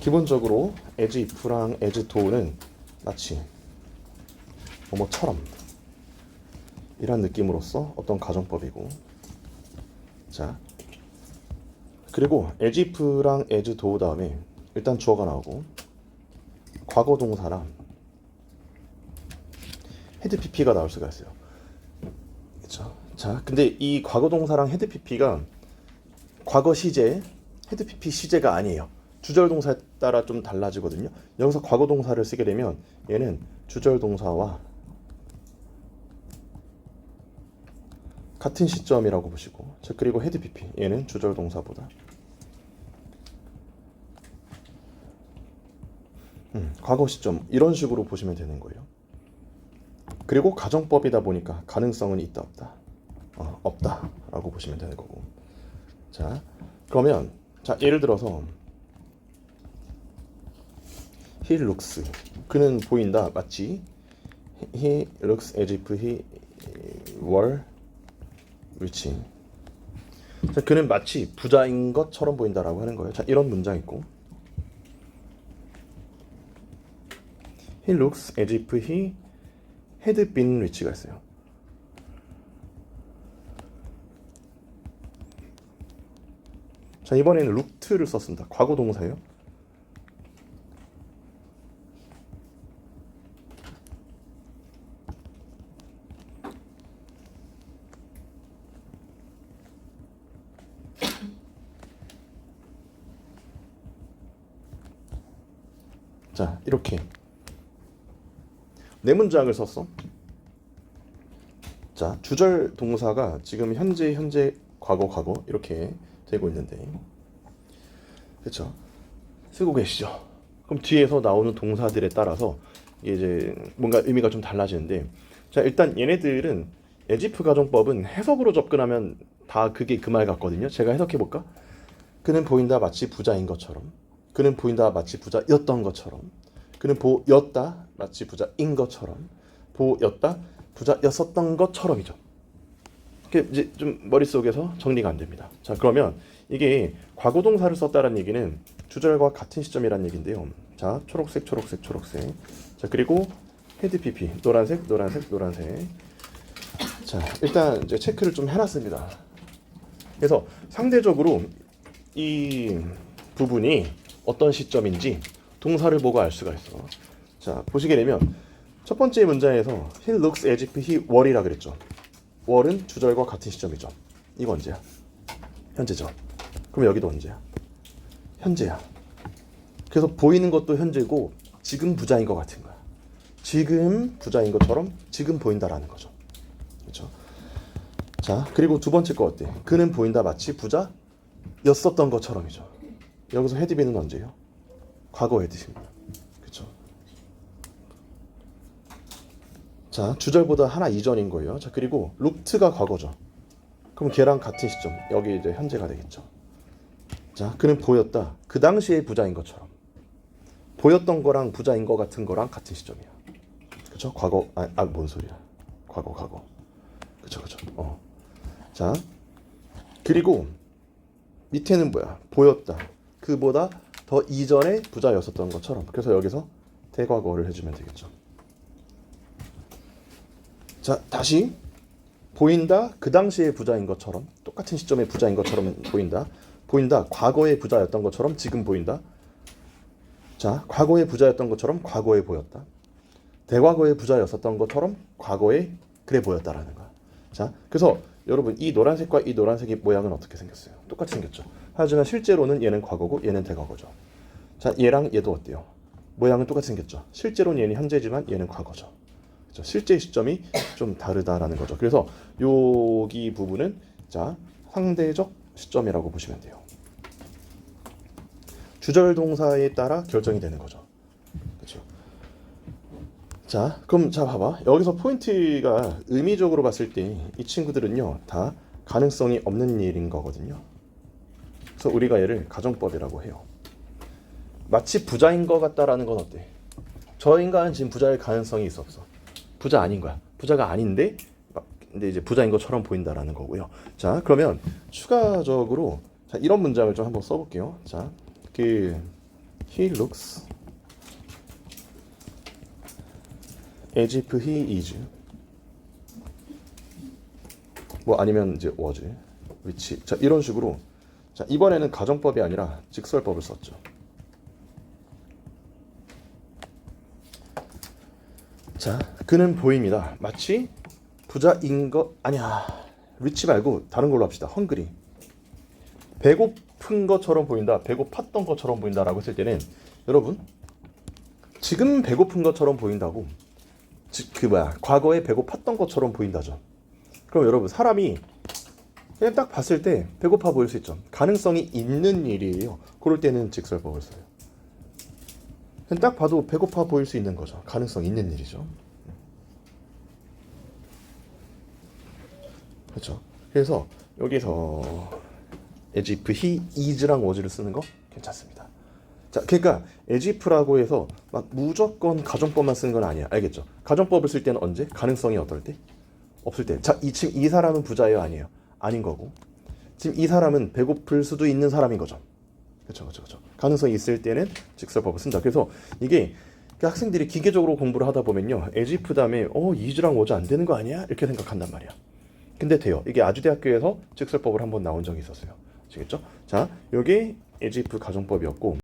기본적으로 as if랑 as though는 마치 뭐뭐처럼 이란 느낌으로서 어떤 가정법이고, 자 그리고 as if랑 as though 다음에 일단 주어가 나오고 과거 동사랑 헤드 pp가 나올 수가 있어요. 그렇죠? 자, 근데 이 과거 동사랑 헤드 pp가 과거 시제, 헤드 pp 시제가 아니에요. 주절 동사에 따라 좀 달라지거든요. 여기서 과거 동사를 쓰게 되면 얘는 주절 동사와 같은 시점이라고 보시고, 자, 그리고 헤드 pp 얘는 주절 동사보다 과거 시점, 이런 식으로 보시면 되는 거예요. 그리고 가정법이다 보니까 가능성은 있다 없다, 없다 라고 보시면 되는 거고. 자, 그러면 자, 예를 들어서 he looks, 그는 보인다, 맞지? he looks as if he were rich. 자, 그는 마치 부자인 것처럼 보인다라고 하는 거예요. 자, 이런 문장 있고, he looks as if he had been rich가 있어요. 자, 이번에는 looked를 썼습니다. 과거 동사예요. 자, 이렇게 네 문장을 썼어. 자, 주절 동사가 지금 현재, 과거 이렇게 되고 있는데, 그렇죠? 쓰고 계시죠? 그럼 뒤에서 나오는 동사들에 따라서 이제 뭔가 의미가 좀 달라지는데, 자, 일단 얘네들은 에지프 가정법은 해석으로 접근하면 다 그게 그 말 같거든요. 제가 해석해 볼까? 그는 보인다 마치 부자인 것처럼, 그는 보인다 마치 부자였던 것처럼, 그는 보였다 마치 부자인 것처럼, 보였다 부자였었던 것처럼이죠. 이게 이제 좀 머릿속에서 정리가 안 됩니다. 자, 그러면 이게 과거 동사를 썼다는 얘기는 주절과 같은 시점이라는 얘기인데요. 자, 초록색. 자, 그리고 헤드 pp 노란색. 자, 일단 이제 체크를 좀 해놨습니다. 그래서 상대적으로 이 부분이 어떤 시점인지 동사를 보고 알 수가 있어. 자, 보시게 되면 첫 번째 문장에서 he looks as if he were이라 그랬죠. were는 주절과 같은 시점이죠. 이거 언제야? 현재죠. 그럼 여기도 언제야? 현재야. 그래서 보이는 것도 현재고 지금 부자인 것 같은 거야. 지금 부자인 것처럼 지금 보인다라는 거죠. 그렇죠? 자, 그리고 두 번째 거 어때? 그는 보인다 마치 부자였었던 것처럼이죠. 여기서 헤드비는 언제예요? 과거 헤드입니다. 그렇죠? 자, 주절보다 하나 이전인 거예요. 자, 그리고 looked가 과거죠. 그럼 걔랑 같은 시점, 여기 이제 현재가 되겠죠. 자, 그는 보였다. 그 당시에 부자인 것처럼. 보였던 거랑 부자인 거 같은 거랑 같은 시점이야. 그렇죠? 과거, 뭔 소리야? 과거. 그렇죠. 자, 그리고 밑에는 뭐야? 보였다. 그보다 더 이전에 부자였었던 것처럼. 그래서 여기서 대과거를 해주면 되겠죠. 자, 다시 보인다. 그 당시에 부자인 것처럼, 똑같은 시점에 부자인 것처럼 보인다. 과거에 부자였던 것처럼 지금 보인다. 자, 과거에 부자였던 것처럼 과거에 보였다. 대과거에 부자였었던 것처럼 과거에 그래 보였다라는 거야. 자, 그래서 여러분 이 노란색과 이 노란색의 모양은 어떻게 생겼어요? 똑같이 생겼죠. 하지만 실제로는 얘는 과거고 얘는 대과거죠. 자, 얘랑 얘도 어때요? 모양은 똑같이 생겼죠. 실제로는 얘는 현재지만 얘는 과거죠. 그렇죠? 실제 시점이 좀 다르다라는 거죠. 그래서 여기 부분은 자, 상대적 시점이라고 보시면 돼요. 주절 동사에 따라 결정이 되는 거죠. 그렇죠? 자, 그럼 자 봐봐. 여기서 포인트가 의미적으로 봤을 때 이 친구들은요 다 가능성이 없는 일인 거거든요. 그래서 우리가 얘를 가정법이라고 해요. 마치 부자인 것 같다라는 건 어때? 저 인간은 지금 부자일 가능성이 있어 없어? 부자 아닌 거야. 부자가 아닌데 근데 이제 부자인 것처럼 보인다라는 거고요. 자, 그러면 추가적으로 자, 이런 문장을 좀 한번 써볼게요. 자, He looks as if he is. 뭐 아니면 이제 was, which. 자, 이런 식으로. 자, 이번에는 가정법이 아니라 직설법을 썼죠. 자, 그는 보입니다. 마치 부자인 것 아니야. 리치 말고 다른 걸로 합시다. 헝그리. 배고픈 것처럼 보인다. 배고팠던 것처럼 보인다라고 했을 때는 여러분 지금 배고픈 것처럼 보인다고 과거에 배고팠던 것처럼 보인다죠. 그럼 여러분 사람이 그냥 딱 봤을 때 배고파 보일 수 있죠. 가능성이 있는 일이에요. 그럴 때는 직설법을 써요. 그냥 딱 봐도 배고파 보일 수 있는 거죠. 가능성 있는 일이죠. 그렇죠. 그래서 여기서 as if he is랑 was를 쓰는 거 괜찮습니다. 자, 그러니까 as if라고 해서 막 무조건 가정법만 쓰는 건 아니야. 알겠죠? 가정법을 쓸 때는 언제? 가능성이 어떨 때? 없을 때. 자, 지금 이 사람은 부자예요, 아니에요? 아닌 거고. 지금 이 사람은 배고플 수도 있는 사람인 거죠. 그렇죠, 그렇죠, 그렇죠. 가능성이 있을 때는 직설법을 쓴다. 그래서 이게 학생들이 기계적으로 공부를 하다 보면요, as if 다음에 is랑 was 안 되는 거 아니야? 이렇게 생각한단 말이야. 근데 돼요. 이게 아주대학교에서 직설법을 한번 나온 적이 있었어요. 아시겠죠? 자, 여기 as if 가정법이었고.